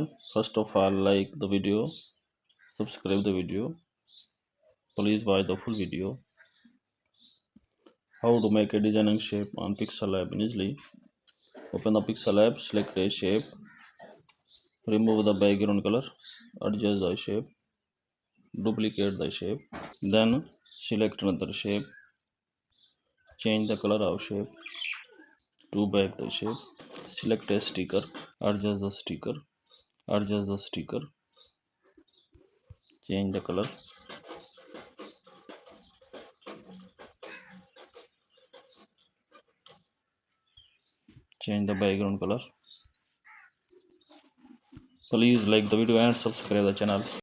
channel. First of all, like the video, subscribe the video. Please watch the full video. How to make a designing shape on Pixel Lab easily. Open the Pixel Lab, select a shape, remove the background color, adjust the shape, duplicate the shape, then select another shape, change the color of shape, to back the shape, select a sticker, adjust the sticker, adjust the sticker, change the color, change the background color. Please like the video and subscribe the channel.